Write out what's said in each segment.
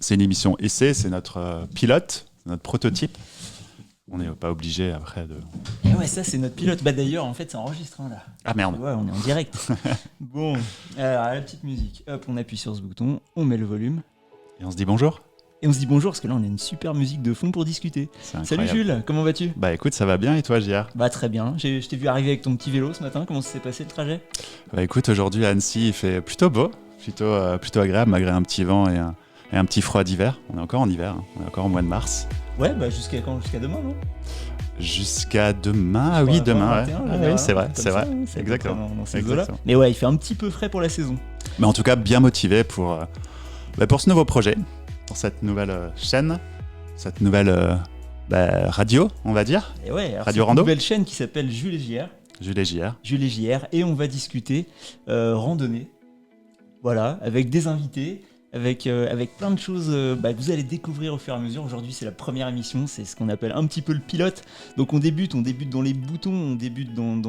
C'est une émission essai, c'est notre pilote, notre prototype. On n'est pas obligé après de... Et ouais, ça c'est notre pilote. Bah d'ailleurs, en fait, ça enregistre là. Ah merde. Ouais, on est en direct. Bon, alors la petite musique. Hop, on appuie sur ce bouton, on met le volume. Et on se dit bonjour. Et on se dit bonjour, parce que là on a une super musique de fond pour discuter. Salut Jules, comment vas-tu ? Bah écoute, ça va bien et toi JR ? Bah très bien, je t'ai vu arriver avec ton petit vélo ce matin, comment ça s'est passé le trajet ? Bah écoute, aujourd'hui à Annecy il fait plutôt beau, plutôt agréable malgré un petit vent et un petit froid d'hiver. On est encore en hiver, hein. On est encore au mois de mars. Ouais, bah jusqu'à quand ? Jusqu'à demain, non ? Jusqu'à demain, ah oui, demain, 21, ouais. Oui, c'est vrai, c'est vrai. C'est exactement. Dans ces eaux-là. Mais ouais, il fait un petit peu frais pour la saison. Mais en tout cas, bien motivé pour ce nouveau projet, pour cette nouvelle chaîne, cette nouvelle radio, on va dire. Et ouais, alors Radio c'est Rando. Une nouvelle chaîne qui s'appelle Jules et JR. Jules et JR. Jules et JR, et on va discuter randonnée. Voilà, avec des invités. Avec plein de choses que vous allez découvrir au fur et à mesure. Aujourd'hui, c'est la première émission, c'est ce qu'on appelle un petit peu le pilote. Donc on débute dans les boutons, on débute dans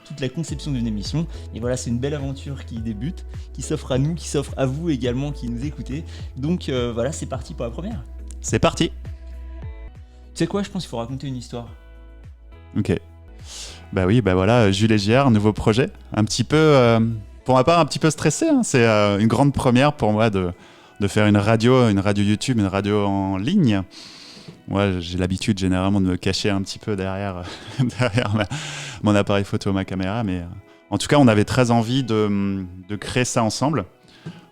toute la conception d'une émission. Et voilà, c'est une belle aventure qui débute, qui s'offre à nous, qui s'offre à vous également qui nous écoutez. Donc voilà, c'est parti pour la première. C'est parti. Tu sais quoi, je pense qu'il faut raconter une histoire. Ok. Bah oui, bah voilà, Jules et JR, nouveau projet. Un petit peu... pour ma part, un petit peu stressé. Hein. C'est une grande première pour moi de faire une radio YouTube, une radio en ligne. Moi, j'ai l'habitude généralement de me cacher un petit peu derrière mon appareil photo, ma caméra. Mais en tout cas, on avait très envie de créer ça ensemble.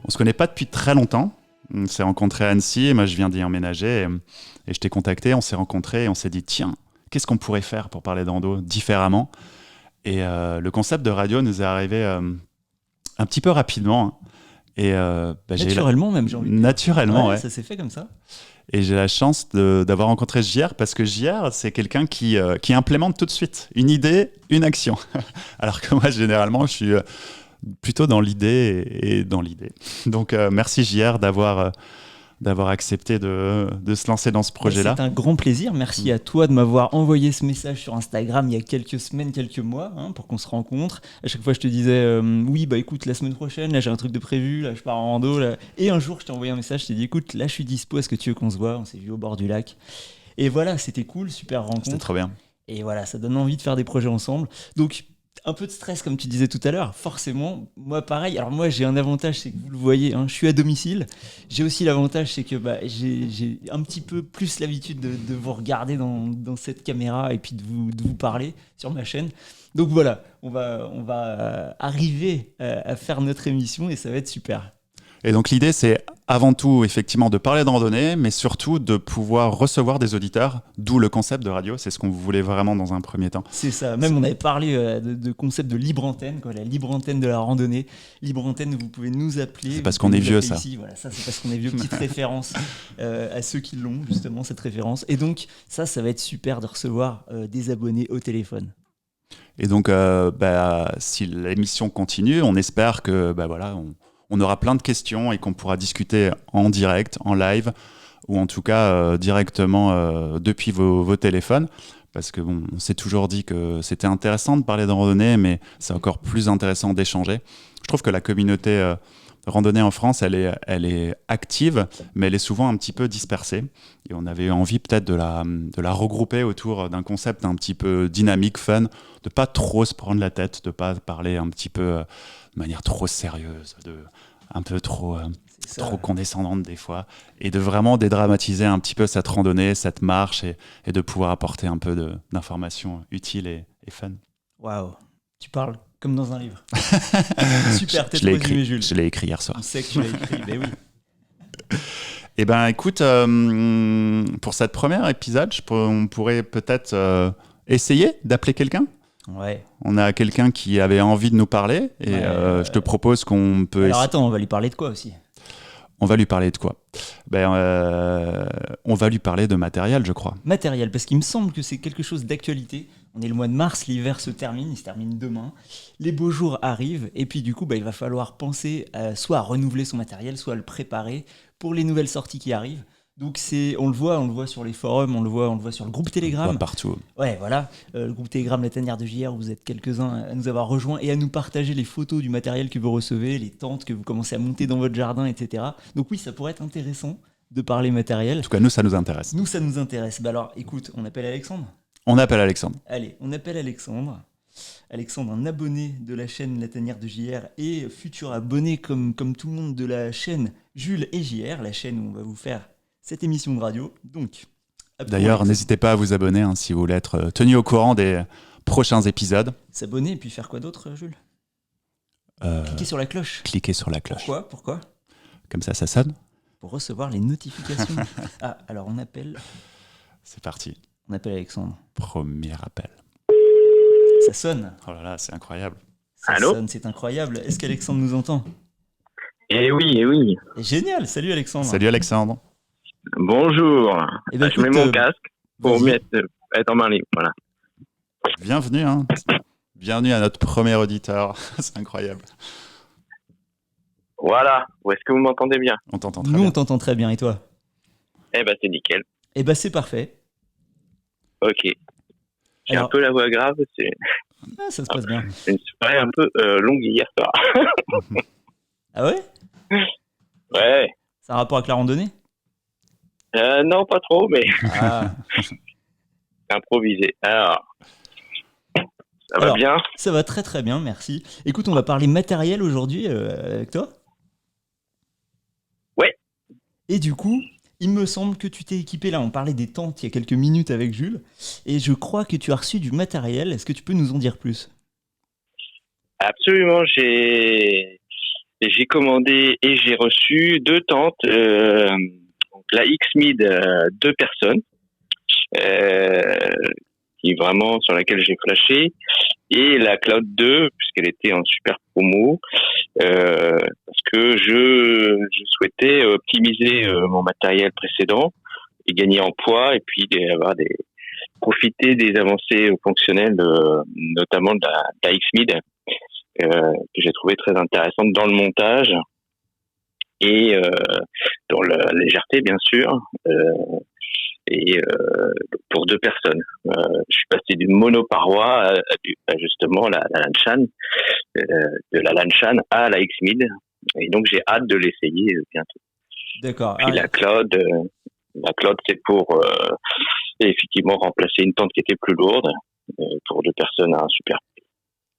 On se connaît pas depuis très longtemps. On s'est rencontrés à Annecy et moi, je viens d'y emménager. Et je t'ai contacté, on s'est rencontrés et on s'est dit, tiens, qu'est-ce qu'on pourrait faire pour parler d'endo différemment ? Et le concept de radio nous est arrivé... un petit peu rapidement. Et, naturellement même, j'ai envie de dire. Naturellement, ouais. Ça s'est fait comme ça. Et j'ai la chance d'avoir rencontré JR parce que JR, c'est quelqu'un qui implémente tout de suite une idée, une action. Alors que moi, généralement, je suis plutôt dans l'idée et dans l'idée. Donc, merci JR d'avoir accepté de se lancer dans ce projet-là. C'est un grand plaisir. Merci à toi de m'avoir envoyé ce message sur Instagram il y a quelques semaines, quelques mois, pour qu'on se rencontre. À chaque fois, je te disais oui, bah écoute, la semaine prochaine, là j'ai un truc de prévu, là je pars en rando. Là. Et un jour, je t'ai envoyé un message, je t'ai dit écoute, là je suis dispo, est-ce que tu veux qu'on se voit ? On s'est vu au bord du lac. Et voilà, c'était cool, super rencontre. C'était trop bien. Et voilà, ça donne envie de faire des projets ensemble. Donc, un peu de stress, comme tu disais tout à l'heure, forcément. Moi, pareil. Alors moi, j'ai un avantage, c'est que vous le voyez, je suis à domicile. J'ai aussi l'avantage, c'est que j'ai un petit peu plus l'habitude de vous regarder dans cette caméra et puis de vous parler sur ma chaîne. Donc voilà, on va arriver à faire notre émission et ça va être super. Et donc l'idée, c'est avant tout effectivement de parler de randonnée, mais surtout de pouvoir recevoir des auditeurs, d'où le concept de radio. C'est ce qu'on voulait vraiment dans un premier temps. C'est ça. Même on avait parlé de concept de libre antenne, la libre antenne de la randonnée. Libre antenne, vous pouvez nous appeler. C'est parce qu'on est vieux, ça. Ici. Voilà, ça c'est parce qu'on est vieux. Petite référence à ceux qui l'ont justement cette référence. Et donc ça va être super de recevoir des abonnés au téléphone. Et donc si l'émission continue, on espère que on aura plein de questions et qu'on pourra discuter en direct, en live, ou en tout cas directement depuis vos téléphones. Parce que on s'est toujours dit que c'était intéressant de parler de randonnée, mais c'est encore plus intéressant d'échanger. Je trouve que la communauté randonnée en France, elle est active, mais elle est souvent un petit peu dispersée. Et on avait envie peut-être de la regrouper autour d'un concept un petit peu dynamique, fun, de pas trop se prendre la tête, de pas parler un petit peu de manière trop sérieuse, un peu trop condescendante des fois, et de vraiment dédramatiser un petit peu cette randonnée, cette marche, et de pouvoir apporter un peu d'informations utiles et fun. Waouh, tu parles comme dans un livre. Super, je l'ai écrit, Jules. Je l'ai écrit hier soir. On sait que tu l'as écrit, mais oui. Eh bien, écoute, pour cette première épisode, on pourrait peut-être essayer d'appeler quelqu'un. Ouais. On a quelqu'un qui avait envie de nous parler et je te propose qu'on peut... Alors attends, on va lui parler de quoi aussi ? On va lui parler de quoi ? On va lui parler de matériel, je crois. Matériel, parce qu'il me semble que c'est quelque chose d'actualité. On est le mois de mars, l'hiver se termine, il se termine demain. Les beaux jours arrivent et puis du coup, il va falloir penser soit à renouveler son matériel, soit à le préparer pour les nouvelles sorties qui arrivent. Donc on le voit sur les forums, on le voit sur le groupe Telegram. On le voit partout. Ouais, voilà, le groupe Telegram, la tanière de JR, vous êtes quelques-uns à nous avoir rejoints et à nous partager les photos du matériel que vous recevez, les tentes que vous commencez à monter dans votre jardin, etc. Donc oui, ça pourrait être intéressant de parler matériel. En tout cas, nous, ça nous intéresse. Nous, ça nous intéresse. Bah alors, écoute, on appelle Alexandre. On appelle Alexandre. Allez, on appelle Alexandre. Alexandre, un abonné de la chaîne La Tanière de JR et futur abonné comme tout le monde de la chaîne Jules et JR, la chaîne où on va vous faire cette émission de radio. Donc, d'ailleurs, n'hésitez pas à vous abonner si vous voulez être tenu au courant des prochains épisodes. S'abonner et puis faire quoi d'autre, Jules? Cliquez sur la cloche. Cliquez sur la cloche. Pourquoi? Comme ça sonne. Pour recevoir les notifications. Ah, alors on appelle. C'est parti. On appelle Alexandre. Premier appel. Ça sonne. Oh là là, c'est incroyable. Ça sonne, c'est incroyable. Est-ce qu'Alexandre nous entend? Eh oui, eh oui. Génial, salut Alexandre. Salut Alexandre. Bonjour. Eh ben, Je mets mon casque pour être en main libre. Voilà. Bienvenue, bienvenue à notre premier auditeur. C'est incroyable. Voilà. Où est-ce que vous m'entendez bien? On t'entend très Nous, bien. on t'entend très bien, et toi? Eh ben, c'est nickel. Eh ben, c'est parfait. Ok. J'ai un peu la voix grave. Ah, ça se passe bien. C'est une soirée un peu longue hier soir. Ah ouais? Ouais. Ça a un rapport avec la randonnée? Non, pas trop, mais Ah. improvisé. Alors, ça va bien? Ça va très très bien, merci. Écoute, on va parler matériel aujourd'hui avec toi. Ouais. Et du coup, il me semble que tu t'es équipé, là on parlait des tentes il y a quelques minutes avec Jules, et je crois que tu as reçu du matériel. Est-ce que tu peux nous en dire plus? Absolument, j'ai commandé et j'ai reçu 2 tentes. Donc la X-Mid 2 personnes, qui vraiment sur laquelle j'ai flashé, et la Cloud 2 puisqu'elle était en super promo, parce que je souhaitais optimiser mon matériel précédent et gagner en poids, et puis profiter des avancées fonctionnelles, notamment de la X-Mid, que j'ai trouvé très intéressante dans le montage et dans la légèreté, bien sûr, et pour 2 personnes. Je suis passé d'une monoparoi à justement la Lanshan, de la Lanshan à la X-Mid, et donc j'ai hâte de l'essayer bientôt. D'accord. Puis la Cloud, c'est pour effectivement remplacer une tente qui était plus lourde, pour 2 personnes à un super prix.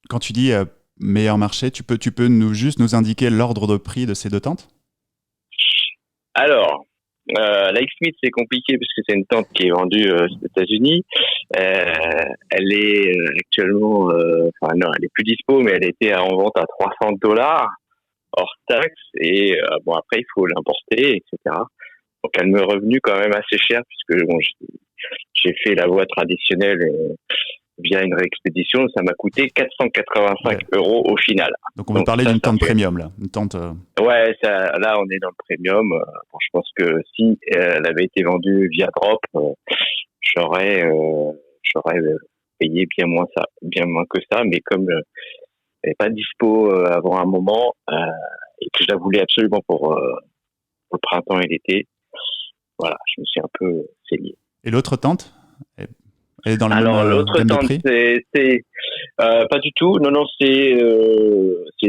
Quand tu dis meilleur marché, tu peux nous indiquer l'ordre de prix de ces 2 tentes? Alors, la X-Mid, c'est compliqué parce que c'est une tente qui est vendue aux États-Unis. Elle est actuellement, non, elle est plus dispo, mais elle était en vente à $300 hors taxe, et bon, après il faut l'importer, etc. Donc elle me est revenue quand même assez cher, puisque bon, j'ai fait la voie traditionnelle via une réexpédition. Ça m'a coûté 485 € au final. Donc on va parler d'une tente premium là, une tente. Ouais, là on est dans le premium. Bon, je pense que si elle avait été vendue via Drop, j'aurais payé bien moins que ça. Mais comme elle n'est pas dispo avant un moment, et que je la voulais absolument pour le printemps et l'été, voilà, je me suis un peu saigné. Et l'autre tente, elle est dans le Alors même l'autre gamme de tente, prix? c'est pas du tout. Non, c'est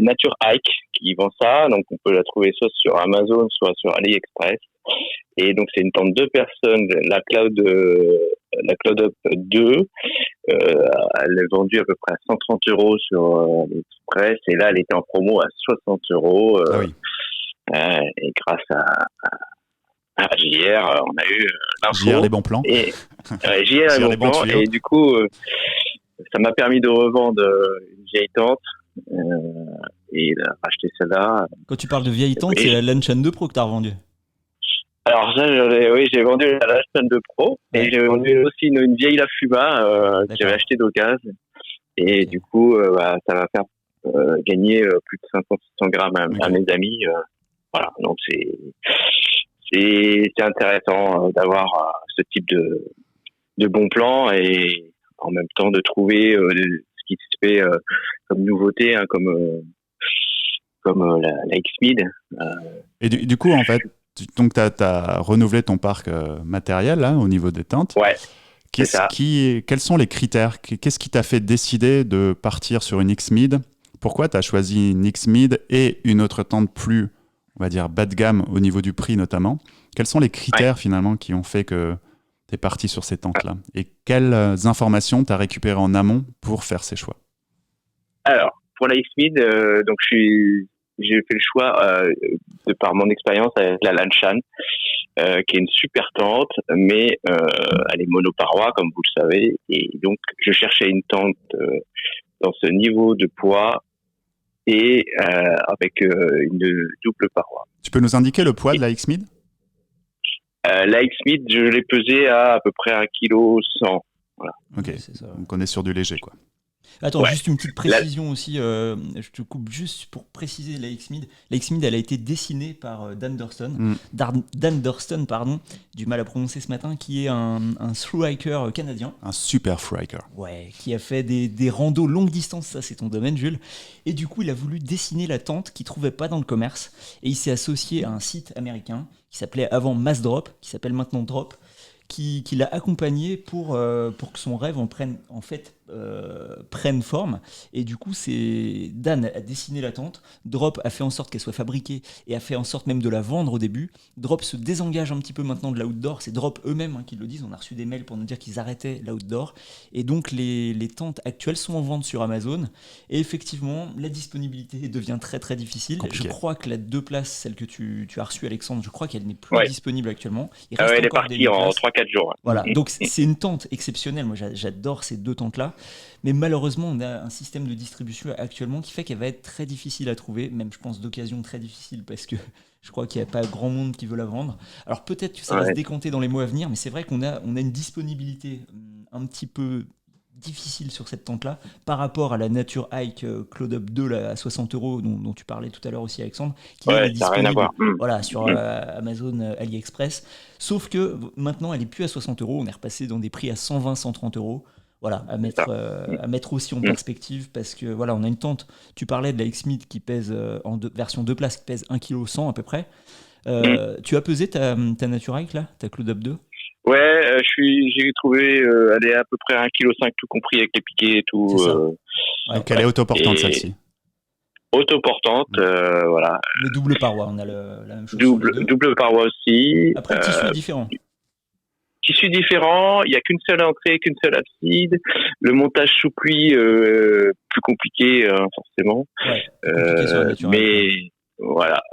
Nature Hike qui vend ça. Donc on peut la trouver soit sur Amazon, soit sur AliExpress. Et donc c'est une tente 2 personnes, la Cloud Up 2. Elle est vendue à peu près à 130 € sur AliExpress. Et là, elle était en promo à 60 €. Ah oui. Et grâce à JR, on a eu l'info. JR les bons plans. Et JR les bons plans. Et du coup, ça m'a permis de revendre une vieille tente et de racheter celle-là. Quand tu parles de vieille tente, c'est la Lanshan 2 Pro que tu as revendue. Alors ça, j'ai vendu la Lanshan 2 Pro, ouais. Et j'ai vendu aussi une vieille Lafuma que j'avais achetée d'occasion. Et du coup, ça va faire gagner plus de 500-600 grammes à mes amis. Voilà, donc c'est intéressant d'avoir ce type de bons plans, et en même temps de trouver ce qui se fait comme nouveauté, hein, comme la X-Mid. Et du coup, en fait, donc tu as renouvelé ton parc matériel là, au niveau des tentes. Ouais. Quels sont les critères? Qu'est-ce qui t'a fait décider de partir sur une X-Mid? Pourquoi tu as choisi une X-Mid et une autre tente plus, on va dire, bas de gamme au niveau du prix notamment? Quels sont les critères finalement qui ont fait que tu es parti sur ces tentes-là? Et quelles informations tu as récupérées en amont pour faire ces choix? Alors, pour la X-Mid, donc j'ai fait le choix de par mon expérience avec la Lanshan, qui est une super tente, mais elle est monoparoi, comme vous le savez, et donc je cherchais une tente dans ce niveau de poids et avec une double paroi. Tu peux nous indiquer le poids de la X-Mid? La X-Mid, je l'ai pesée à peu près 1,1 kg. Voilà. Ok, C'est ça. donc on est sur du léger, quoi. Attends, juste une petite précision aussi. Je te coupe juste pour préciser la X-Mid. La X-Mid, elle a été dessinée par Dan Durston. Dan Durston, pardon, du mal à prononcer ce matin, qui est un thru hiker canadien. Un super thru hiker. Ouais, qui a fait des randos longue distance, ça c'est ton domaine, Jules. Et du coup, il a voulu dessiner la tente qu'il trouvait pas dans le commerce. Et il s'est associé à un site américain qui s'appelait avant Mass Drop, qui s'appelle maintenant Drop, qui l'a accompagné pour que son rêve prenne forme. Et du coup, Dan a dessiné la tente, Drop a fait en sorte qu'elle soit fabriquée et a fait en sorte même de la vendre au début. Drop se désengage un petit peu maintenant de l'outdoor, c'est Drop eux-mêmes qui le disent, on a reçu des mails pour nous dire qu'ils arrêtaient l'outdoor. Et donc les tentes actuelles sont en vente sur Amazon. Et effectivement, la disponibilité devient très très difficile. Compliqué. Je crois que la 2 places, celle que tu as reçue, Alexandre, je crois qu'elle n'est plus disponible actuellement. Elle est partie en 3-4 jours. Voilà, donc c'est une tente exceptionnelle. Moi, j'adore ces 2 tentes-là. Mais malheureusement, on a un système de distribution actuellement qui fait qu'elle va être très difficile à trouver, même je pense d'occasion très difficile, parce que je crois qu'il n'y a pas grand monde qui veut la vendre. Alors peut-être que ça va se décanter dans les mois à venir, mais c'est vrai qu'on a une disponibilité un petit peu difficile sur cette tente-là par rapport à la Nature Hike Cloud Up 2 là, à 60 € dont tu parlais tout à l'heure aussi, Alexandre, qui est disponible sur Amazon AliExpress. Sauf que maintenant, elle n'est plus à 60 €. On est repassé dans des prix à 120, 130 €. Voilà, à mettre aussi en perspective, parce que voilà, on a une tente. Tu parlais de la X-Mid qui pèse version 2 places, qui pèse 1,1 kg à peu près. Tu as pesé ta Nature Hike là, ta Cloud Up 2? Ouais, j'ai trouvé, elle est à peu près 1,5 kg tout compris avec les piquets et tout. Donc elle est autoportante celle-ci. Autoportante, voilà. Le double paroi, on a la même chose. Double paroi aussi. Après, le tissu est différent. Tissu différent, il n'y a qu'une seule entrée, qu'une seule abside. Le montage sous pluie, plus compliqué, forcément. Ouais, compliqué sur la nature, mais voilà,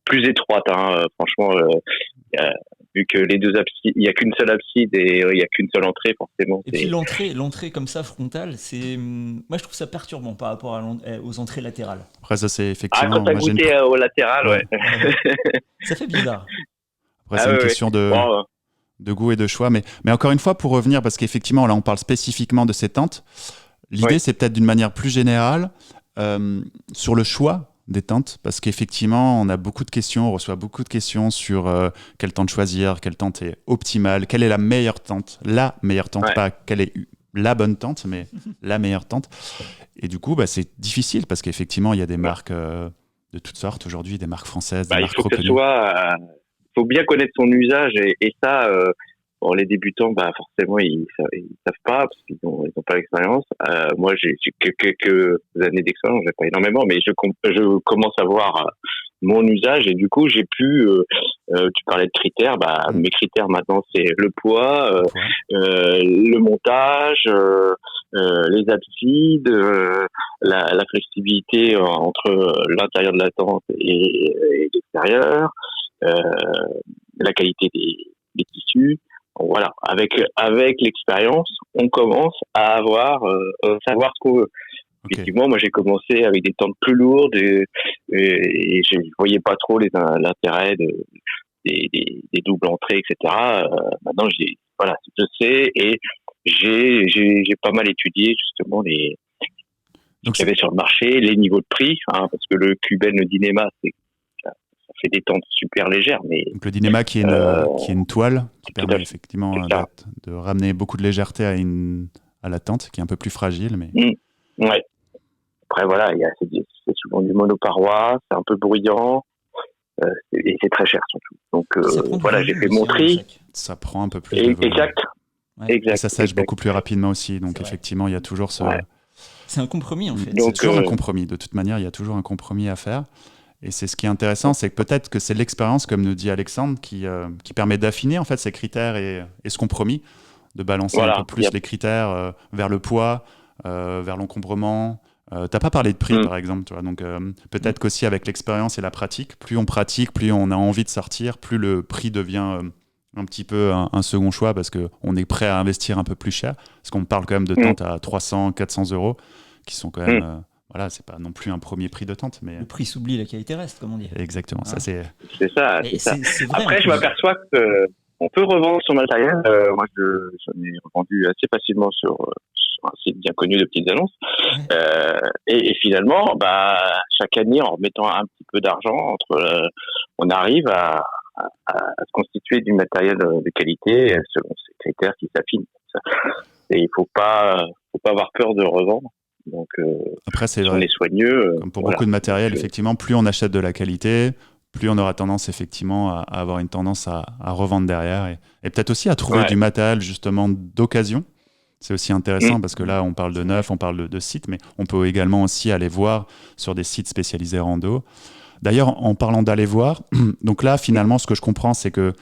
plus étroite, franchement. Vu que les 2 absides, il n'y a qu'une seule abside et il n'y a qu'une seule entrée, forcément. Et puis l'entrée comme ça frontale, moi je trouve ça perturbant par rapport aux entrées latérales. Après ça c'est effectivement. Quand t'as goûté au latéral, ouais. Ça fait bizarre. Après c'est une question de goût et de choix, mais encore une fois pour revenir, parce qu'effectivement là on parle spécifiquement de ces tentes. L'idée c'est peut-être d'une manière plus générale sur le choix des tentes, parce qu'effectivement on a beaucoup de questions, on reçoit beaucoup de questions sur quelle tente choisir, quelle tente est optimale, quelle est la meilleure tente, pas quelle est la bonne tente, mais la meilleure tente. Et du coup c'est difficile, parce qu'effectivement il y a des marques de toutes sortes aujourd'hui, des marques françaises, des marques reconnues. Il faut bien connaître son usage, et ça, les débutants, forcément, ils savent pas, parce qu'ils ont pas l'expérience. Moi, j'ai quelques années d'expérience, j'ai pas énormément, mais je commence à voir mon usage, et du coup, j'ai pu, tu parlais de critères, mes critères maintenant, c'est le poids, le montage, les absides, la flexibilité entre l'intérieur de la tente et l'extérieur, la qualité des tissus. Voilà, avec l'expérience, on commence à savoir ce qu'on veut. Effectivement, moi j'ai commencé avec des tentes plus lourdes et je voyais pas trop l'intérêt des doubles entrées, etc. Maintenant, je sais, et j'ai pas mal étudié justement ce qu'il y avait sur le marché, les niveaux de prix, parce que le Cuben, le Dynéma, ça fait des tentes super légères, mais donc le Dynéma qui est une toile qui permet effectivement de ramener beaucoup de légèreté à la tente, qui est un peu plus fragile, mais ouais. Après voilà, c'est souvent du monoparoi, c'est un peu bruyant, et c'est très cher surtout. Donc voilà, j'ai fait mon tri. Ça prend un peu plus de volume. Exact. Et ça sèche beaucoup plus rapidement aussi, donc effectivement il y a toujours ce. C'est un compromis en fait. C'est toujours un compromis. De toute manière, il y a toujours un compromis à faire. Et c'est ce qui est intéressant, c'est que peut-être que c'est l'expérience, comme nous dit Alexandre, qui permet d'affiner en fait ces critères et ce compromis, de balancer un peu plus les critères vers le poids, vers l'encombrement. T'as pas parlé de prix par exemple, tu vois, donc peut-être qu'aussi avec l'expérience et la pratique, plus on pratique, plus on a envie de sortir, plus le prix devient un petit peu un second choix parce qu'on est prêt à investir un peu plus cher, parce qu'on parle quand même de tentes à 300, 400 euros, qui sont quand même... voilà, c'est pas non plus un premier prix de tente, mais... Le prix s'oublie, la qualité reste, comme on dit. Exactement, ça c'est... C'est ça. C'est vrai, après, je m'aperçois qu'on peut revendre son matériel. Moi, j'en ai revendu assez facilement sur un site bien connu de petites annonces. Et finalement, chaque année, en remettant un petit peu d'argent, on arrive à se constituer du matériel de qualité selon ces critères qui s'affinent. Et il faut pas avoir peur de revendre. Donc, après, c'est si vrai. on est soigneux. Comme pour beaucoup de matériel, effectivement, plus on achète de la qualité, plus on aura tendance effectivement à avoir une tendance à revendre derrière et peut-être aussi à trouver du matériel justement d'occasion. C'est aussi intéressant parce que là, on parle de neuf, on parle de sites, mais on peut également aussi aller voir sur des sites spécialisés rando. D'ailleurs, en parlant d'aller voir, donc là, finalement, ce que je comprends, c'est que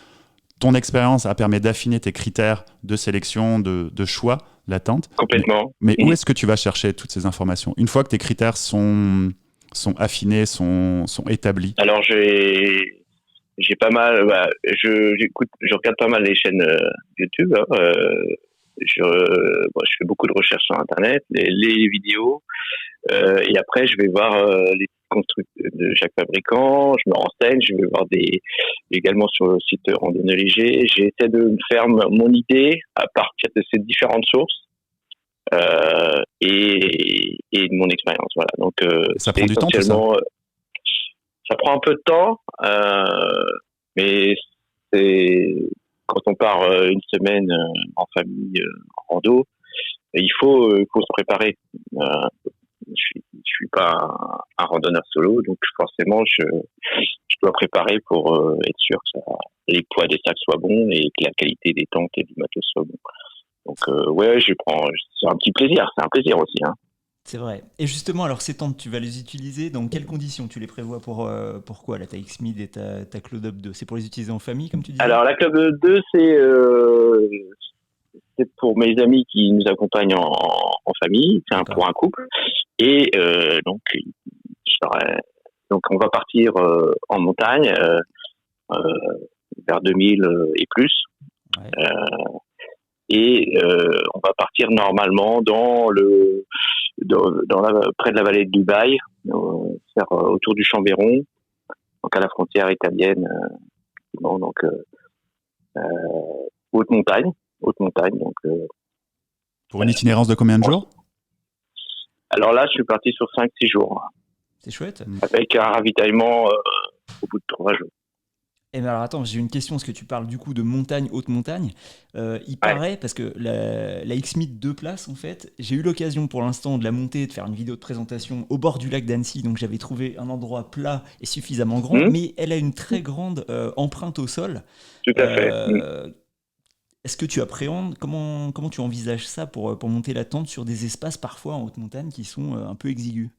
ton expérience a permis d'affiner tes critères de sélection, de choix, la tente. Complètement. Mais où est-ce que tu vas chercher toutes ces informations une fois que tes critères sont affinés, sont établis? Alors, j'ai pas mal... je regarde pas mal les chaînes YouTube. Je fais beaucoup de recherches sur Internet, les vidéos. Et après, je vais voir les constructeurs de chaque fabricant, je me renseigne, je vais voir également sur le site Randonnée Léger. J'essaie de me faire mon idée à partir de ces différentes sources et de mon expérience. Voilà. Donc, ça prend du temps, tout ça? Ça prend un peu de temps, mais quand on part une semaine en famille en rando, il faut se préparer. Je suis pas un randonneur solo, donc forcément je dois préparer pour être sûr que les poids des sacs soient bons et que la qualité des tentes et du matos soit bon. Donc c'est un petit plaisir, c'est un plaisir aussi. Hein. C'est vrai. Et justement, alors ces tentes, tu vas les utiliser dans quelles conditions tu les prévois pour quoi, la TX-Mid et ta Cloud Up 2? C'est pour les utiliser en famille, comme tu dis? Alors la Cloud 2, c'est pour mes amis qui nous accompagnent en famille, c'est pour un couple. Et donc on va partir en montagne vers 2000 et plus. Ouais. Et on va partir normalement près de la vallée de Dubaï, faire autour du Chambéron, donc à la frontière italienne. Donc haute montagne. Donc, pour une itinérance de combien de jours? Alors là, je suis parti sur 5-6 jours. C'est chouette. Avec un ravitaillement au bout de 3 jours. Et mais alors attends, j'ai une question, parce que tu parles du coup de montagne, haute montagne. Il paraît, parce que la X-Mid 2 places, en fait, j'ai eu l'occasion pour l'instant de la monter, de faire une vidéo de présentation au bord du lac d'Annecy, donc j'avais trouvé un endroit plat et suffisamment grand, mais elle a une très grande empreinte au sol. Tout à fait. Est-ce que tu appréhendes, comment tu envisages ça pour monter la tente sur des espaces parfois en haute montagne qui sont un peu exigus?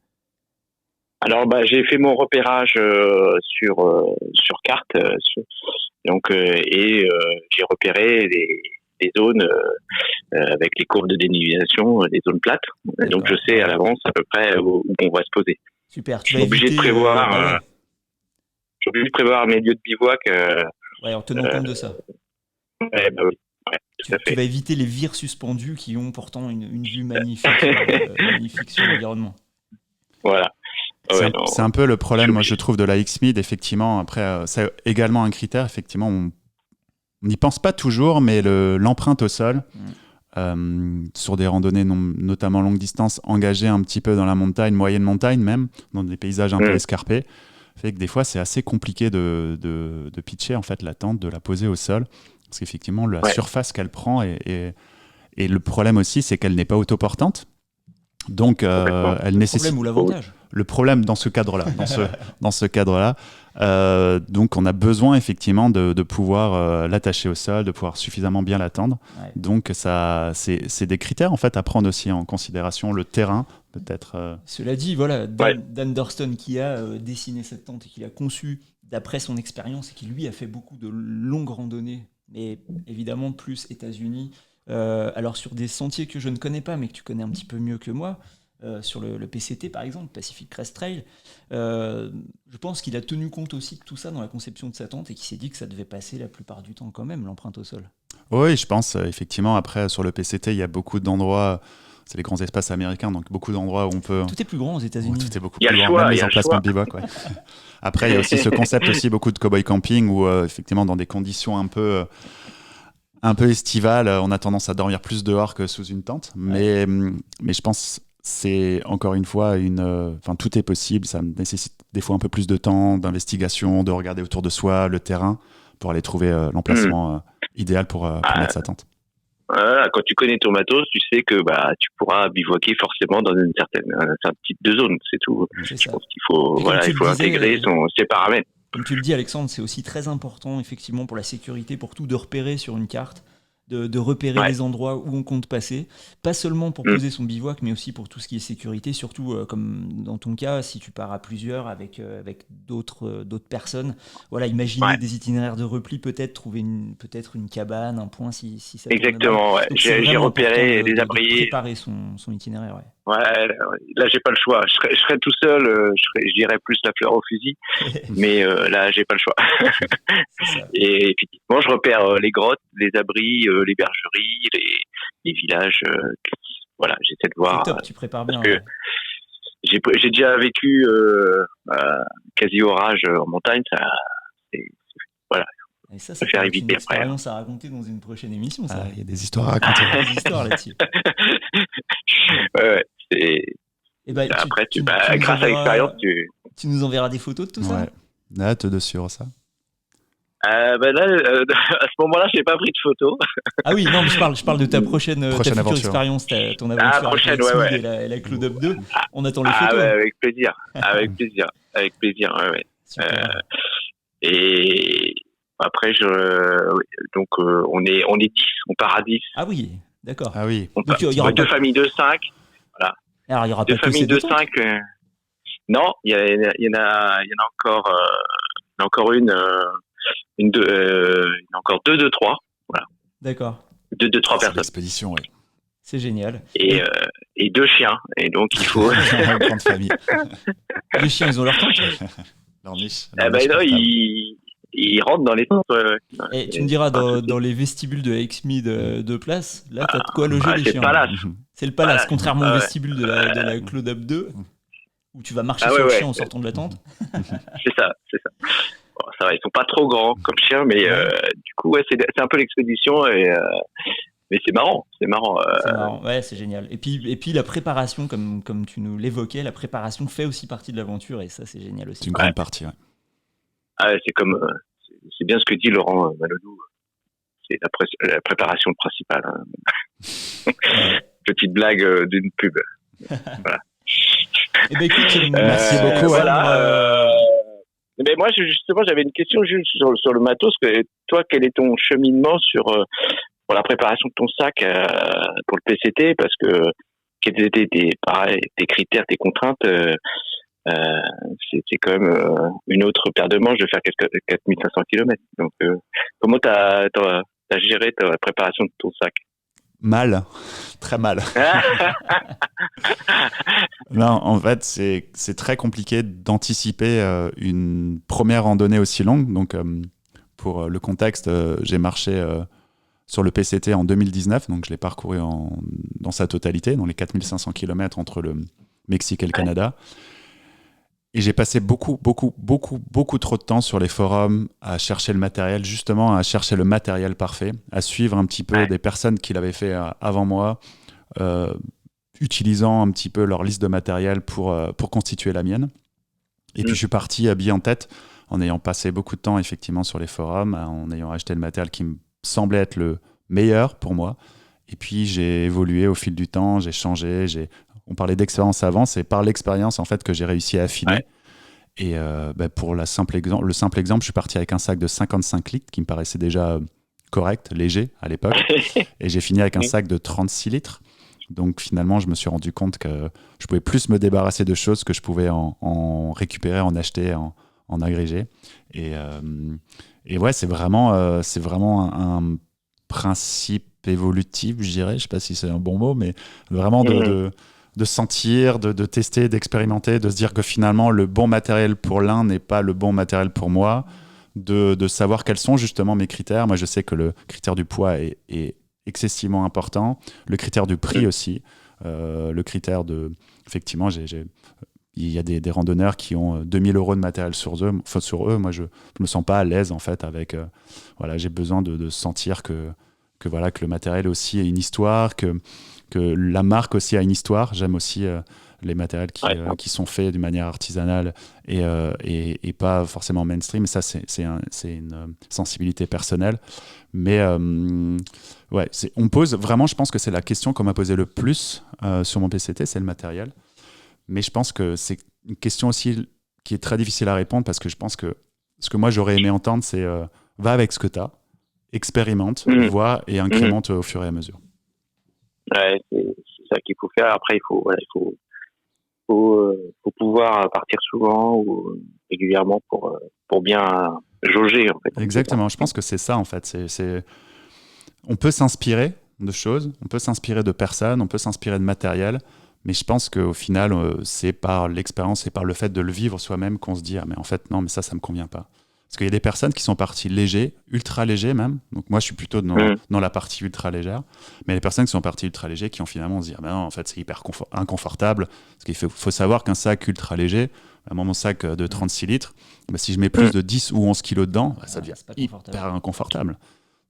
Alors j'ai fait mon repérage sur carte, et j'ai repéré des zones avec les courbes de dénivellation, des zones plates. Donc je sais à l'avance à peu près où on va se poser. Super. Je suis obligé de prévoir. Je suis obligé de prévoir mes lieux de bivouac. En tenant compte de ça. Oui. Ouais, tu vas éviter les vires suspendus qui ont pourtant une vue magnifique, magnifique sur l'environnement. Voilà. C'est un peu le problème, moi je trouve, de la X-Mid, effectivement. Après, c'est également un critère, effectivement, on n'y pense pas toujours, mais l'empreinte au sol, sur des randonnées notamment longue distance, engagées un petit peu dans la montagne, moyenne montagne même, dans des paysages un peu escarpés, fait que des fois c'est assez compliqué de pitcher en fait la tente, de la poser au sol, parce qu'effectivement la surface qu'elle prend et le problème aussi c'est qu'elle n'est pas autoportante. Donc, elle Le nécessite problème ou l'avantage? le problème dans ce cadre-là. Dans ce cadre-là, donc on a besoin effectivement de pouvoir l'attacher au sol, de pouvoir suffisamment bien l'attendre. Ouais. Donc c'est des critères en fait à prendre aussi en considération. Le terrain peut-être. Cela dit, voilà, Ouais. Dan Dorston qui a dessiné cette tente et qui l'a conçue d'après son expérience et qui lui a fait beaucoup de longues randonnées, mais évidemment plus États-Unis. Alors sur des sentiers que je ne connais pas, mais que tu connais un petit peu mieux que moi, sur le PCT par exemple, Pacific Crest Trail, je pense qu'il a tenu compte aussi de tout ça dans la conception de sa tente et qu'il s'est dit que ça devait passer la plupart du temps quand même, l'empreinte au sol. Oui, je pense effectivement. Après sur le PCT, il y a beaucoup d'endroits. C'est les grands espaces américains, donc beaucoup d'endroits où on peut. Tout est plus grand aux Où États-Unis. tout est beaucoup Il y a plus le grand, choix, même il y les a le emplacements choix. de bivouac. Ouais. Après, il y a aussi ce concept aussi beaucoup de cowboy camping où effectivement dans des conditions un peu estivales, on a tendance à dormir plus dehors que sous une tente. Mais je pense c'est encore une fois tout est possible. Ça nécessite des fois un peu plus de temps, d'investigation, de regarder autour de soi le terrain pour aller trouver l'emplacement idéal pour mettre sa tente. Voilà, quand tu connais ton matos, tu sais que tu pourras bivouaquer forcément dans un certain type de zone, c'est tout. C'est Je ça. pense qu'il faut, Et comme tu il le faut disais, intégrer ses paramètres. Comme tu le dis, Alexandre, c'est aussi très important, effectivement, pour la sécurité, pour tout, de repérer sur une carte, de repérer Ouais. les endroits où on compte passer, pas seulement pour poser son bivouac, mais aussi pour tout ce qui est sécurité, surtout comme dans ton cas, si tu pars à plusieurs avec d'autres personnes. Voilà, imaginez Ouais. des itinéraires de repli, peut-être trouver peut-être une cabane, un point si ça tourne mal. Exactement, ouais. Donc, c'est J'ai vraiment repéré important des de abris. préparer son itinéraire. Ouais. Ouais, là j'ai pas le choix. Je serais tout seul, je dirais plus la fleur au fusil, mais là j'ai pas le choix. C'est ça. Et effectivement, je repère les grottes, les abris, les bergeries, les villages. Voilà, j'essaie de voir. C'est top, tu prépares bien. que Ouais. j'ai déjà vécu quasi orage en montagne. Voilà. Et ça faire peut être éviter une après. expérience à raconter dans une prochaine émission, ça. Il y a des histoires à raconter. Des histoires là-dessus. Ouais, c'est. Et bah, Après, nous grâce à l'expérience, tu nous enverras des photos de tout ça. Ouais. Hâte de suivre ça. là, à ce moment-là, j'ai pas pris de photos. Ah oui, non, mais je parle de ta prochaine ta future aventure. expérience, ton aventure prochaine, avec ouais, Smith et la Cloud Up 2. On attend les photos. Ouais, avec plaisir. Avec plaisir. Avec plaisir, ouais. Super. Et après, donc, on est 10, on part à 10. Ah oui, d'accord. Ah oui. Donc, il y aura deux pas... familles de 5. Alors, il y aura Deux pas que familles ces de deux tentes. 5. Non, il y en a encore une, il y en a encore deux de 3. Voilà. D'accord. Deux de 3 C'est personnes. l'expédition, oui. C'est génial. Et 2 chiens. Et donc, il faut. Grande famille. Les chiens, ils ont leur tente. Leur niche. Non, ils rentrent dans les tentes. Et tu me diras, dans les vestibules de Exmead de place, là, t'as de quoi loger les c'est chiens. le palace. C'est le palace, Palace. contrairement au Ouais. vestibule de la Cloud Up 2, où tu vas marcher Ah sur ouais, le ouais. chien en sortant de la tente. C'est ça. Bon, ça va, ils sont pas trop grands comme chiens, mais du coup, ouais, c'est un peu l'expédition. Mais c'est marrant. C'est marrant, ouais, c'est génial. Et puis la préparation, comme tu nous l'évoquais, la préparation fait aussi partie de l'aventure, et ça, c'est génial aussi. C'est une grande partie, ouais. Ah ouais, c'est comme. C'est bien ce que dit Laurent Manodou. C'est la préparation principale. Hein. Petite blague d'une pub. Voilà. Eh ben écoute, merci beaucoup. Voilà. Mais moi, justement, j'avais une question juste sur le matos. Toi, quel est ton cheminement pour la préparation de ton sac pour le PCT? Parce que quels étaient tes critères, tes contraintes? C'est quand même une autre paire de manches de faire 4500 km. Donc, comment t'as géré ta préparation de ton sac? Mal, très mal. Non, en fait, c'est très compliqué d'anticiper une première randonnée aussi longue. Donc, pour le contexte, j'ai marché sur le PCT en 2019, donc je l'ai parcouru dans sa totalité, dans les 4500 km entre le Mexique et le Canada. Et j'ai passé beaucoup trop de temps sur les forums à chercher le matériel, justement à chercher le matériel parfait, à suivre un petit peu des personnes qui l'avaient fait avant moi, utilisant un petit peu leur liste de matériel pour constituer la mienne. Et puis je suis parti habillé en tête, en ayant passé beaucoup de temps effectivement sur les forums, en ayant acheté le matériel qui me semblait être le meilleur pour moi. Et puis j'ai évolué au fil du temps, j'ai changé, j'ai on parlait d'expérience avant, c'est par l'expérience en fait que j'ai réussi à affiner. Ouais. Et pour le simple exemple, je suis parti avec un sac de 55 litres qui me paraissait déjà correct, léger à l'époque. Et j'ai fini avec un sac de 36 litres. Donc finalement, je me suis rendu compte que je pouvais plus me débarrasser de choses que je pouvais en récupérer, en acheter, en agrégé. Et ouais, c'est vraiment un principe évolutif, je dirais. Je ne sais pas si c'est un bon mot, mais vraiment de sentir, de tester, d'expérimenter, de se dire que finalement, le bon matériel pour l'un n'est pas le bon matériel pour moi, de savoir quels sont justement mes critères. Moi, je sais que le critère du poids est excessivement important, le critère du prix aussi, le critère de... Effectivement, il y a des randonneurs qui ont 2000 € de matériel sur eux. Moi, je me sens pas à l'aise en fait avec... voilà, j'ai besoin de sentir que le matériel aussi a une histoire, que la marque aussi a une histoire. J'aime aussi les matériels qui sont faits d'une manière artisanale et pas forcément mainstream. Ça, c'est une sensibilité personnelle. Mais ouais, on pose vraiment, je pense que c'est la question qu'on m'a posée le plus sur mon PCT, c'est le matériel. Mais je pense que c'est une question aussi qui est très difficile à répondre parce que je pense que ce que moi j'aurais aimé entendre, c'est va avec ce que tu as, expérimente, vois et incrémente au fur et à mesure. Ouais, c'est ça qu'il faut faire. Après, il faut pouvoir partir souvent ou régulièrement pour bien jauger en fait. Exactement, je pense que c'est ça en fait. On peut s'inspirer de choses, on peut s'inspirer de personnes, on peut s'inspirer de matériel, mais je pense qu'au final, c'est par l'expérience et par le fait de le vivre soi-même qu'on se dit ah mais en fait non, mais ça me convient pas. Parce qu'il y a des personnes qui sont parties légers, ultra légers même. Donc moi, je suis plutôt dans la partie ultra légère. Mais les personnes qui sont parties ultra légers qui ont finalement se dit ah ben non, en fait, c'est hyper inconfortable. Parce qu'il faut savoir qu'un sac ultra léger, mon sac de 36 litres, si je mets plus de 10 ou 11 kilos dedans, ça devient hyper inconfortable.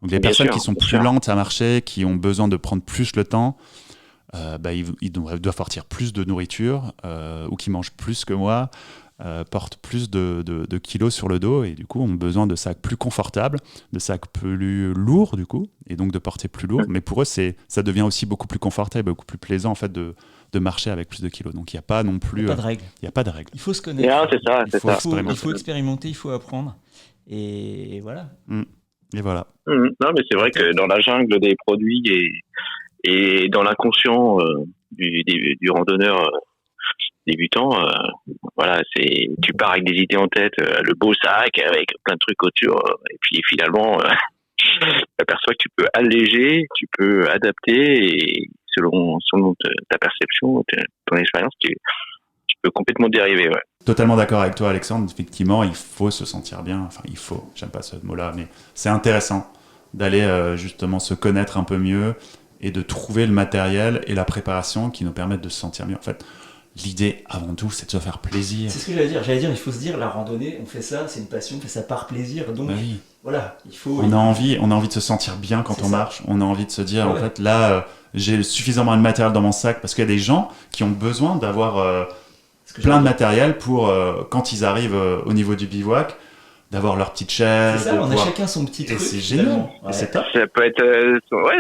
Donc les personnes qui sont plus lentes à marcher, qui ont besoin de prendre plus le temps, ils doivent sortir plus de nourriture ou qui mangent plus que moi. Portent plus de kilos sur le dos et du coup ont besoin de sacs plus confortables, de sacs plus lourds du coup, et donc de porter plus lourd. Mais pour eux, ça devient aussi beaucoup plus confortable, beaucoup plus plaisant en fait de marcher avec plus de kilos. Donc il n'y a pas non plus... Il n'y a pas de règle. Il n'y a pas de règle. Il faut se connaître. Non, c'est ça, Il faut expérimenter, il faut apprendre. Et voilà. Et voilà. Non, mais c'est vrai que dans la jungle des produits et dans l'inconscient du randonneur débutant, voilà, tu pars avec des idées en tête, le beau sac avec plein de trucs autour, et puis finalement, tu aperçois que tu peux alléger, tu peux adapter, et selon ta perception, ton expérience, tu peux complètement dériver. Ouais. Totalement d'accord avec toi, Alexandre. Effectivement, il faut se sentir bien. Enfin, j'aime pas ce mot-là, mais c'est intéressant d'aller justement se connaître un peu mieux et de trouver le matériel et la préparation qui nous permettent de se sentir mieux. En fait, l'idée, avant tout, c'est de se faire plaisir. C'est ce que j'allais dire. Il faut se dire, la randonnée, on fait ça, c'est une passion, on fait ça par plaisir. Donc, oui. Voilà, on a envie de se sentir bien quand on marche. On a envie de se dire, en fait, là, j'ai suffisamment de matériel dans mon sac. Parce qu'il y a des gens qui ont besoin d'avoir plein de matériel pour, quand ils arrivent au niveau du bivouac, d'avoir leur petite chaise. C'est ça, on a chacun son petit truc. Et c'est génial. Ouais. Et c'est top. Ça peut être,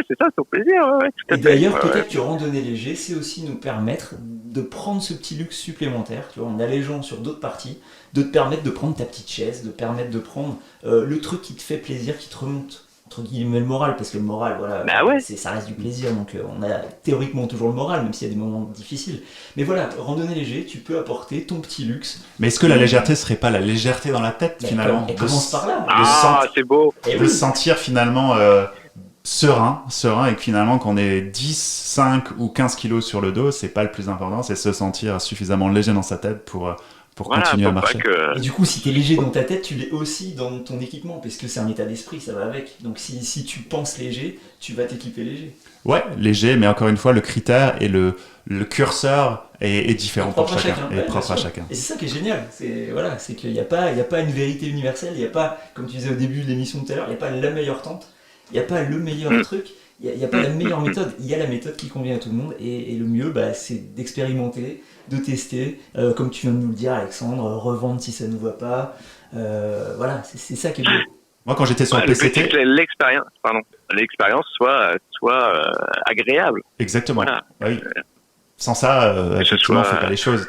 c'est ça, son plaisir. Ouais, tout à et fait. d'ailleurs, peut-être que randonner léger, c'est aussi nous permettre de prendre ce petit luxe supplémentaire, tu vois, en allégeant sur d'autres parties, de te permettre de prendre ta petite chaise, de permettre de prendre le truc qui te fait plaisir, qui te remonte entre guillemets le moral, parce que le moral, voilà, ça reste du plaisir, donc on a théoriquement toujours le moral, même s'il y a des moments difficiles. Mais voilà, randonnée léger, tu peux apporter ton petit luxe. Mais est-ce que la légèreté serait pas la légèreté dans la tête finalement? Elle commence par là. C'est beau. De se sentir finalement serein, et que finalement qu'on ait 10, 5 ou 15 kilos sur le dos, c'est pas le plus important, c'est se sentir suffisamment léger dans sa tête pour continuer à marcher. Et du coup, si t'es léger dans ta tête, tu l'es aussi dans ton équipement, parce que c'est un état d'esprit, ça va avec. Donc si tu penses léger, tu vas t'équiper léger. Ouais, léger, mais encore une fois, le critère et le curseur est différent pour chacun. Et propre à chacun. Et c'est ça qui est génial, c'est qu'il n'y a pas une vérité universelle, il n'y a pas, comme tu disais au début de l'émission tout à l'heure, il n'y a pas la meilleure tente, il n'y a pas le meilleur truc, il n'y a pas la meilleure méthode, il y a la méthode qui convient à tout le monde, et le mieux, c'est d'expérimenter, de tester, comme tu viens de nous le dire, Alexandre, revendre si ça ne nous va pas, voilà, c'est ça qui est beau. Moi, quand j'étais sur le PCT, but, l'expérience soit agréable. Exactement. Voilà. Oui. Sans ça, effectivement, on fait pas les choses.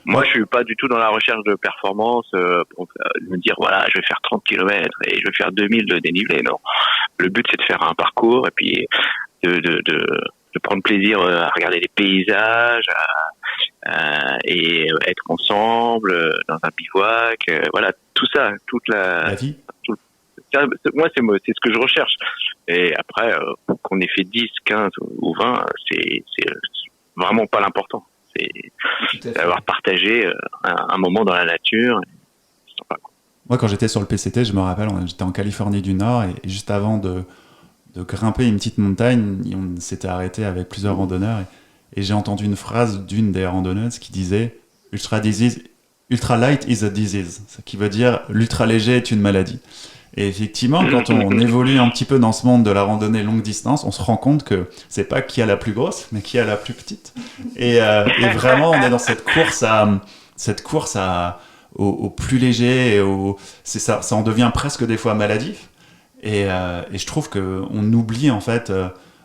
Moi, je suis pas du tout dans la recherche de performance pour me dire, voilà, je vais faire 30 kilomètres et je vais faire 2000 de dénivelé. Non. Le but, c'est de faire un parcours et puis de prendre plaisir à regarder les paysages et être ensemble dans un bivouac. Voilà, tout ça, toute la vie. Moi, c'est ce que je recherche. Et après, qu'on ait fait 10, 15 ou 20, c'est vraiment pas l'important. C'est d'avoir partagé un moment dans la nature. C'est sympa, quoi. Moi, quand j'étais sur le PCT, je me rappelle, j'étais en Californie du Nord et juste avant de grimper une petite montagne, on s'était arrêté avec plusieurs randonneurs et j'ai entendu une phrase d'une des randonneuses qui disait « Ultra light is a disease », ce qui veut dire « l'ultra léger est une maladie ». Et effectivement, quand on évolue un petit peu dans ce monde de la randonnée longue distance, on se rend compte que c'est pas qui a la plus grosse, mais qui a la plus petite. Et vraiment, on est dans cette course au plus léger, et ça en devient presque des fois maladif. Et je trouve qu'on oublie, en fait,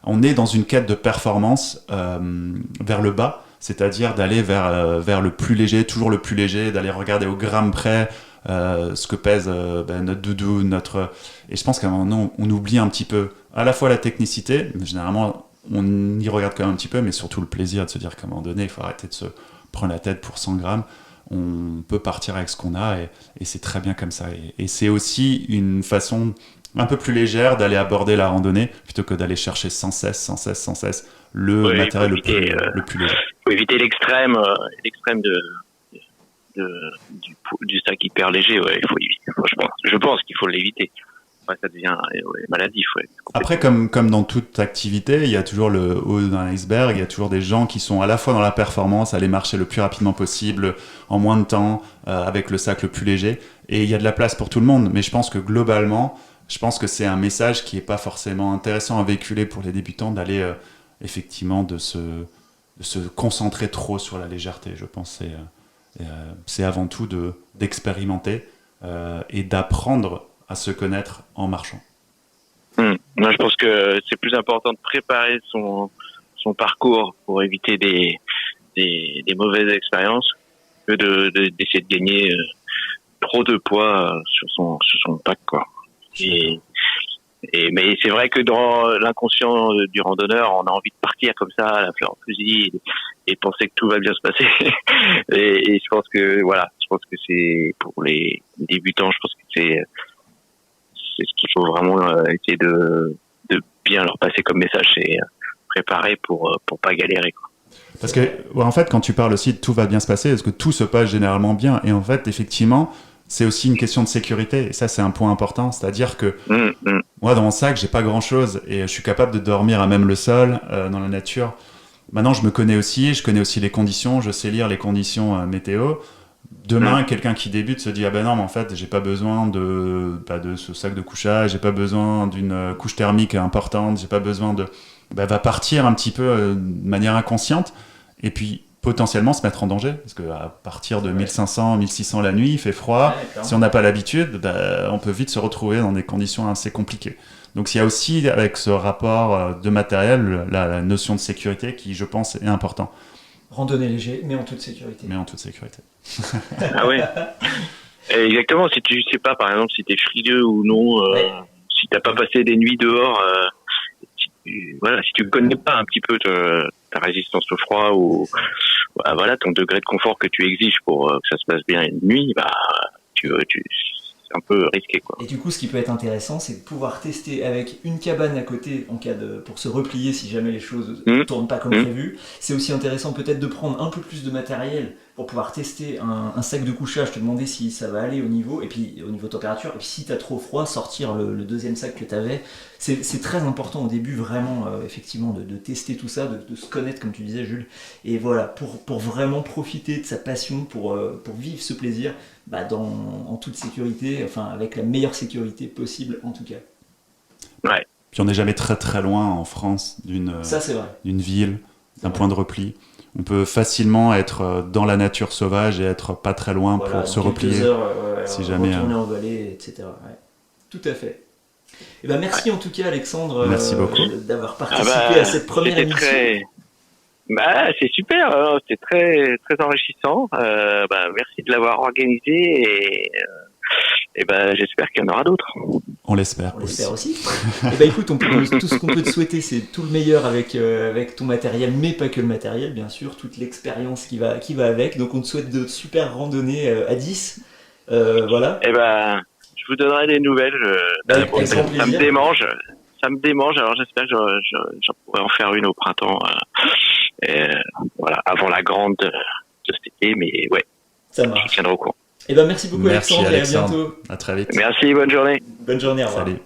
on est dans une quête de performance vers le bas, c'est-à-dire d'aller vers le plus léger, toujours le plus léger, d'aller regarder au gramme près ce que pèse notre doudou, et je pense qu'à un moment on oublie un petit peu à la fois la technicité, mais généralement on y regarde quand même un petit peu, mais surtout le plaisir de se dire qu'à un moment donné il faut arrêter de se prendre la tête pour 100 grammes. On peut partir avec ce qu'on a et c'est très bien comme ça, et c'est aussi une façon un peu plus légère d'aller aborder la randonnée plutôt que d'aller chercher sans cesse le matériel le plus léger. Il faut éviter l'extrême du sac hyper léger. Ouais, il faut éviter. Je pense qu'il faut l'éviter. Ouais, ça devient maladif. Ouais, après, comme dans toute activité, il y a toujours le haut d'un iceberg, il y a toujours des gens qui sont à la fois dans la performance, aller marcher le plus rapidement possible, en moins de temps, avec le sac le plus léger, et il y a de la place pour tout le monde, mais je pense que globalement, c'est un message qui n'est pas forcément intéressant à véhiculer pour les débutants, d'aller effectivement de se concentrer trop sur la légèreté. Je pense c'est avant tout d'expérimenter et d'apprendre à se connaître en marchant. Moi, je pense que c'est plus important de préparer son parcours pour éviter des mauvaises expériences que d'essayer de gagner trop de poids sur son pack, quoi. Mais c'est vrai que dans l'inconscient du randonneur, on a envie de partir comme ça, à la fleur au fusil, et penser que tout va bien se passer. et je pense que c'est pour les débutants, je pense que c'est ce qu'il faut vraiment essayer de bien leur passer comme message, c'est préparer pour pas galérer, quoi. Parce que en fait, quand tu parles aussi de tout va bien se passer, est-ce que tout se passe généralement bien, et en fait, effectivement, c'est aussi une question de sécurité, et ça c'est un point important, c'est-à-dire que moi dans mon sac j'ai pas grand-chose et je suis capable de dormir à même le sol dans la nature. Maintenant je me connais aussi, je connais aussi les conditions, je sais lire les conditions météo. Demain quelqu'un qui débute se dit ah ben non mais en fait j'ai pas besoin de ce sac de couchage, j'ai pas besoin d'une couche thermique importante, j'ai pas besoin va partir un petit peu de manière inconsciente et puis potentiellement se mettre en danger, parce qu'à partir de 1500, 1600 la nuit, il fait froid, si on n'a pas l'habitude, on peut vite se retrouver dans des conditions assez compliquées. Donc il y a aussi, avec ce rapport de matériel, la notion de sécurité qui, je pense, est important. Randonnée léger, mais en toute sécurité. Ah ouais. Exactement, si tu sais pas, par exemple, si t'es frileux ou non, si t'as pas passé des nuits dehors, si tu connais pas un petit peu ta résistance au froid ou ton degré de confort que tu exiges pour que ça se passe bien une nuit, c'est un peu risqué, quoi. Et du coup, ce qui peut être intéressant, c'est de pouvoir tester avec une cabane à côté pour se replier si jamais les choses ne tournent pas comme prévu. C'est aussi intéressant peut-être de prendre un peu plus de matériel pour pouvoir tester un sac de couchage, te demander si ça va aller au niveau, et puis au niveau température, et puis si t'as trop froid, sortir le deuxième sac que t'avais. C'est très important au début, vraiment, effectivement, de tester tout ça, de se connaître, comme tu disais, Jules. Et voilà, pour vraiment profiter de sa passion, pour vivre ce plaisir, en toute sécurité, enfin, avec la meilleure sécurité possible, en tout cas. Ouais. Puis on n'est jamais très très loin en France d'une ville, d'un point de repli. On peut facilement être dans la nature sauvage et être pas très loin pour se replier. Si jamais retourner en vallée, etc. Ouais. Tout à fait. Merci en tout cas, Alexandre, merci beaucoup d'avoir participé à cette première émission. Bah, c'est super, hein, c'est très très enrichissant. Merci de l'avoir organisé et j'espère qu'il y en aura d'autres. On l'espère. On l'espère aussi. Et écoute, tout ce qu'on peut te souhaiter, c'est tout le meilleur avec ton matériel, mais pas que le matériel, bien sûr, toute l'expérience qui va avec. Donc on te souhaite de super randonnées à 10. Voilà. Je vous donnerai des nouvelles. Ça me démange. Ça me démange. Alors j'espère que j'en pourrai en faire une au printemps. Avant la grande de cet été, mais ouais. Ça marche. Je tiendrai au courant. Merci beaucoup, Alexandre, et à bientôt. À très vite. Merci, bonne journée. Bonne journée, au revoir. Salut.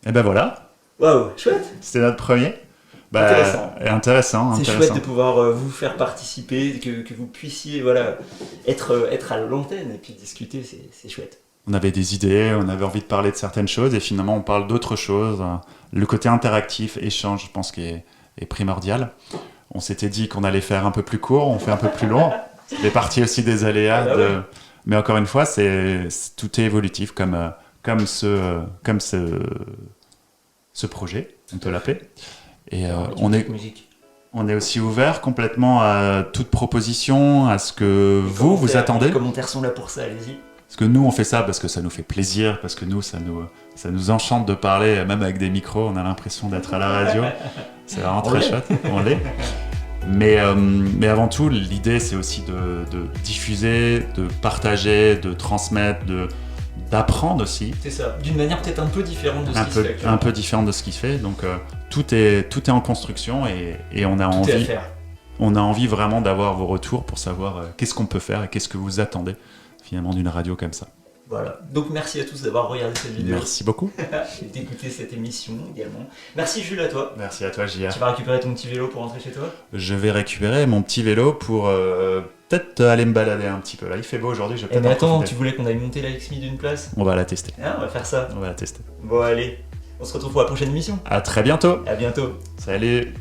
Et voilà. Waouh, chouette. C'était notre premier. Intéressant. C'est chouette de pouvoir vous faire participer, que vous puissiez être à l'antenne et puis discuter, c'est chouette. On avait des idées, on avait envie de parler de certaines choses et finalement on parle d'autres choses. Le côté interactif, échange, je pense qu'il est primordial. On s'était dit qu'on allait faire un peu plus court, on fait un peu plus long. Ça fait partie aussi des aléas. Mais encore une fois, tout est évolutif comme ce projet, on peut l'appeler. Et on est aussi ouvert complètement à toute proposition, à ce que vous attendez. Les commentaires sont là pour ça, allez-y. Parce que nous, on fait ça parce que ça nous fait plaisir, parce que nous, ça nous enchante de parler, même avec des micros, on a l'impression d'être à la radio. C'est vraiment très chouette, on l'est. Mais avant tout, l'idée, c'est aussi de diffuser, de partager, de transmettre, d'apprendre aussi. C'est ça, d'une manière peut-être un peu différente de ce qui se fait. Un peu différente de ce qui se fait. Donc tout est en construction et on a envie vraiment d'avoir vos retours pour savoir qu'est-ce qu'on peut faire et qu'est-ce que vous attendez finalement d'une radio comme ça. Voilà, donc merci à tous d'avoir regardé cette vidéo. Merci beaucoup. Et d'écouter cette émission également. Merci Jules, à toi. Merci à toi, J.A. Tu vas récupérer ton petit vélo pour rentrer chez toi ? Je vais récupérer mon petit vélo pour peut-être aller me balader un petit peu. Là, il fait beau aujourd'hui, je vais peut-être mais attends, profiter. tu voulais qu'on aille monter la X-Mi d'une place ? On va la tester. On va faire ça. On va la tester. Bon allez, on se retrouve pour la prochaine émission. À très bientôt. À bientôt. Salut.